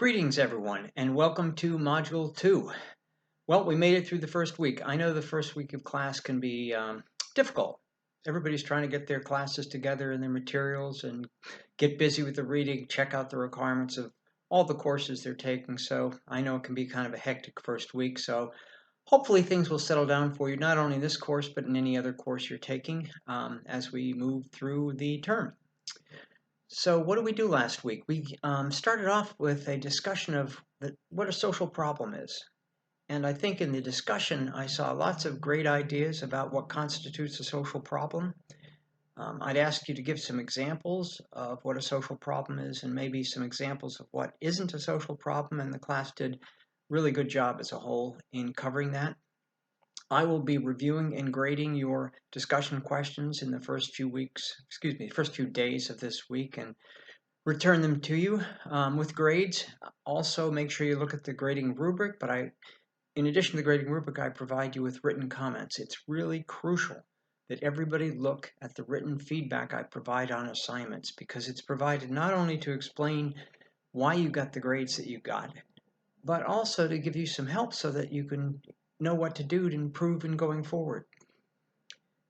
Greetings, everyone, and welcome to Module 2. Well, we made it through the first week. I know the first week of class can be difficult. Everybody's trying to get their classes together and their materials and get busy with the reading, check out the requirements of all the courses they're taking. So I know it can be kind of a hectic first week. So hopefully things will settle down for you, not only in this course, but in any other course you're taking as we move through the term. So what did we do last week? We started off with a discussion of what a social problem is. And I think in the discussion, I saw lots of great ideas about what constitutes a social problem. I'd ask you to give some examples of what a social problem is and maybe some examples of what isn't a social problem. And the class did a really good job as a whole in covering that. I will be reviewing and grading your discussion questions in the first few days of this week and return them to you with grades. Also, make sure you look at the grading rubric, but in addition to the grading rubric, I provide you with written comments. It's really crucial that everybody look at the written feedback I provide on assignments because it's provided not only to explain why you got the grades that you got, but also to give you some help so that you can know what to do to improve in going forward.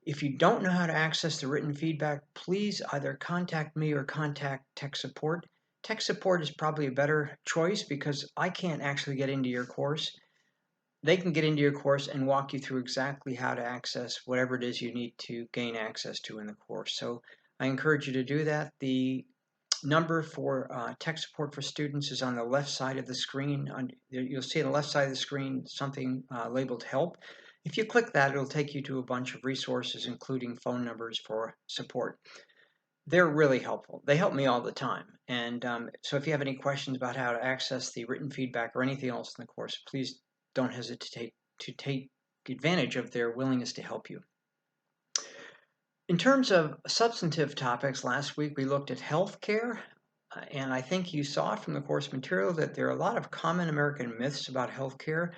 If you don't know how to access the written feedback, please either contact me or contact tech support. Tech support is probably a better choice because I can't actually get into your course. They can get into your course and walk you through exactly how to access whatever it is you need to gain access to in the course. So I encourage you to do that. The number for tech support for students is on the left side of the screen. You'll see on the left side of the screen something labeled help. If you click that, it'll take you to a bunch of resources, including phone numbers for support. They're really helpful. They help me all the time. And so if you have any questions about how to access the written feedback or anything else in the course, please don't hesitate to take advantage of their willingness to help you. In terms of substantive topics, last week we looked at healthcare, and I think you saw from the course material that there are a lot of common American myths about healthcare,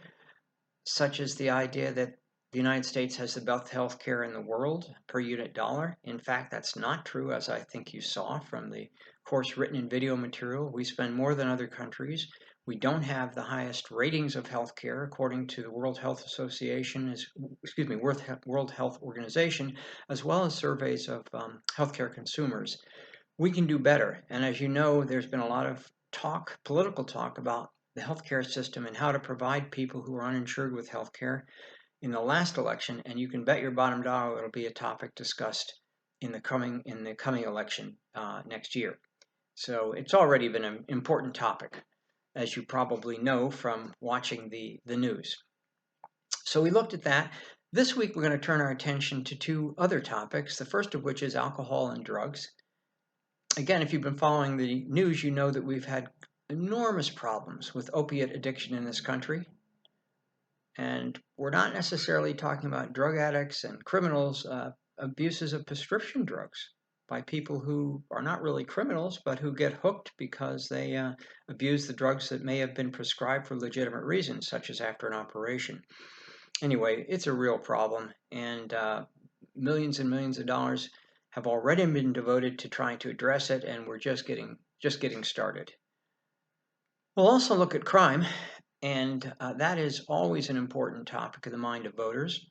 such as the idea that the United States has the best healthcare in the world per unit dollar. In fact, that's not true, as I think you saw from the course written in video material. We spend more than other countries. We don't have the highest ratings of healthcare according to the World Health Association, World Health Organization, as well as surveys of healthcare consumers. We can do better. And as you know, there's been a lot of political talk about the healthcare system and how to provide people who are uninsured with healthcare in the last election, and you can bet your bottom dollar it'll be a topic discussed in the coming election next year. So it's already been an important topic, as you probably know from watching the news. So we looked at that. This week we're going to turn our attention to two other topics, the first of which is alcohol and drugs. Again, if you've been following the news, you know that we've had enormous problems with opiate addiction in this country. And we're not necessarily talking about drug addicts and criminals, abuses of prescription drugs by people who are not really criminals, but who get hooked because they abuse the drugs that may have been prescribed for legitimate reasons, such as after an operation. Anyway, it's a real problem, and millions and millions of dollars have already been devoted to trying to address it, and we're just getting started. We'll also look at crime, and that is always an important topic in the mind of voters.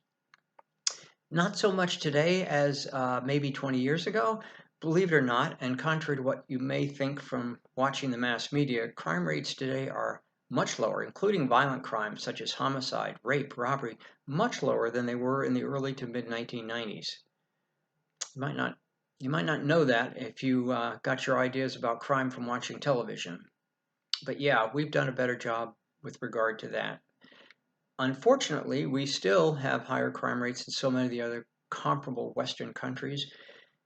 Not so much today as maybe 20 years ago. Believe it or not, and contrary to what you may think from watching the mass media, crime rates today are much lower, including violent crimes such as homicide, rape, robbery, much lower than they were in the early to mid 1990s. You might not know that if you got your ideas about crime from watching television. But yeah, we've done a better job with regard to that. Unfortunately, we still have higher crime rates than so many of the other comparable Western countries.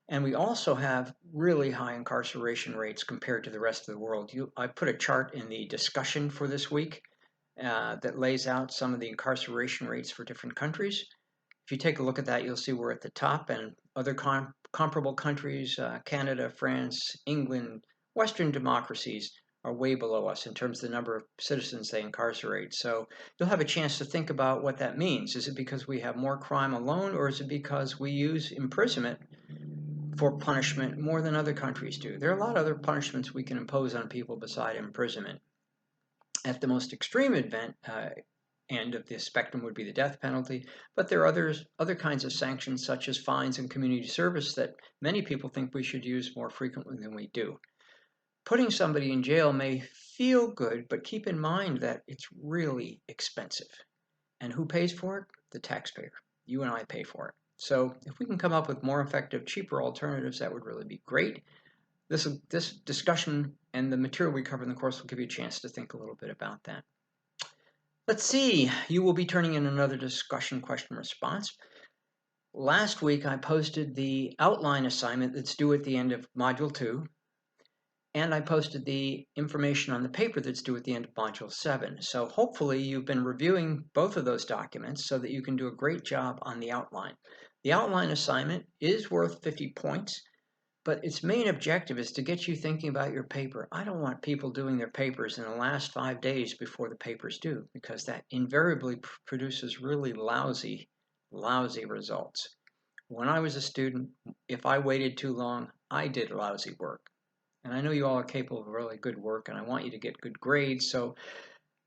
And we also have really high incarceration rates compared to the rest of the world. I put a chart in the discussion for this week that lays out some of the incarceration rates for different countries. If you take a look at that, you'll see we're at the top, and other comparable countries, Canada, France, England, Western democracies, are way below us in terms of the number of citizens they incarcerate. So you'll have a chance to think about what that means. Is it because we have more crime alone, or is it because we use imprisonment for punishment more than other countries do? There are a lot of other punishments we can impose on people beside imprisonment. At the most extreme end of the spectrum would be the death penalty, but there are other kinds of sanctions such as fines and community service that many people think we should use more frequently than we do. Putting somebody in jail may feel good, but keep in mind that it's really expensive. And who pays for it? The taxpayer. You and I pay for it. So if we can come up with more effective, cheaper alternatives, that would really be great. This discussion and the material we cover in the course will give you a chance to think a little bit about that. Let's see, you will be turning in another discussion question response. Last week I posted the outline assignment that's due at the end of Module 2, and I posted the information on the paper that's due at the end of Module 7. So hopefully you've been reviewing both of those documents so that you can do a great job on the outline. The outline assignment is worth 50 points, but its main objective is to get you thinking about your paper. I don't want people doing their papers in the last 5 days before the paper's due, because that invariably produces really lousy results. When I was a student, if I waited too long, I did lousy work. And I know you all are capable of really good work, and I want you to get good grades. So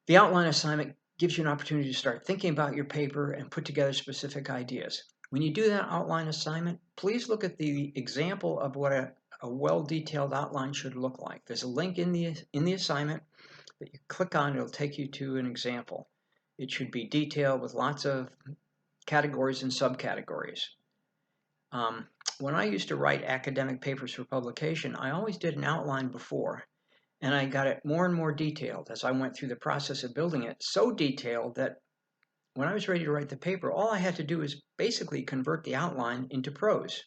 the outline assignment gives you an opportunity to start thinking about your paper and put together specific ideas. When you do that outline assignment, please look at the example of what a well-detailed outline should look like. There's a link in the assignment that you click on. It'll take you to an example. It should be detailed with lots of categories and subcategories. When I used to write academic papers for publication, I always did an outline before, and I got it more and more detailed as I went through the process of building it, so detailed that when I was ready to write the paper, all I had to do was basically convert the outline into prose.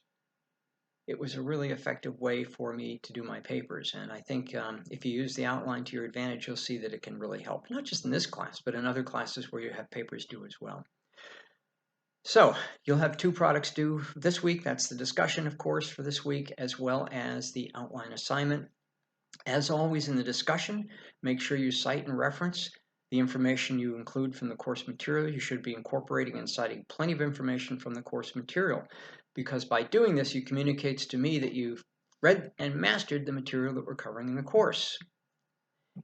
It was a really effective way for me to do my papers, and I think if you use the outline to your advantage, you'll see that it can really help, not just in this class, but in other classes where you have papers due as well. So you'll have 2 products due this week. That's the discussion, of course, for this week, as well as the outline assignment. As always in the discussion, make sure you cite and reference the information you include from the course material. You should be incorporating and citing plenty of information from the course material, because by doing this, you communicates to me that you've read and mastered the material that we're covering in the course.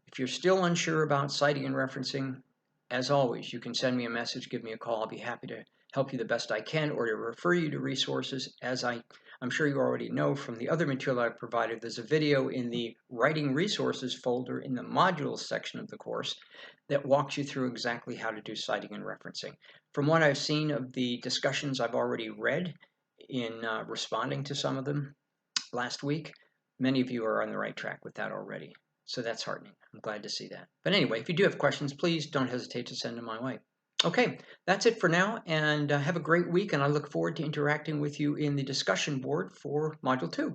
If you're still unsure about citing and referencing, as always, you can send me a message, give me a call. I'll be happy to help you the best I can, or to refer you to resources. As I'm sure you already know from the other material I've provided, there's a video in the Writing Resources folder in the Modules section of the course that walks you through exactly how to do citing and referencing. From what I've seen of the discussions I've already read in responding to some of them last week, many of you are on the right track with that already. So that's heartening. I'm glad to see that. But anyway, if you do have questions, please don't hesitate to send them my way. Okay, that's it for now, and have a great week, and I look forward to interacting with you in the discussion board for Module 2.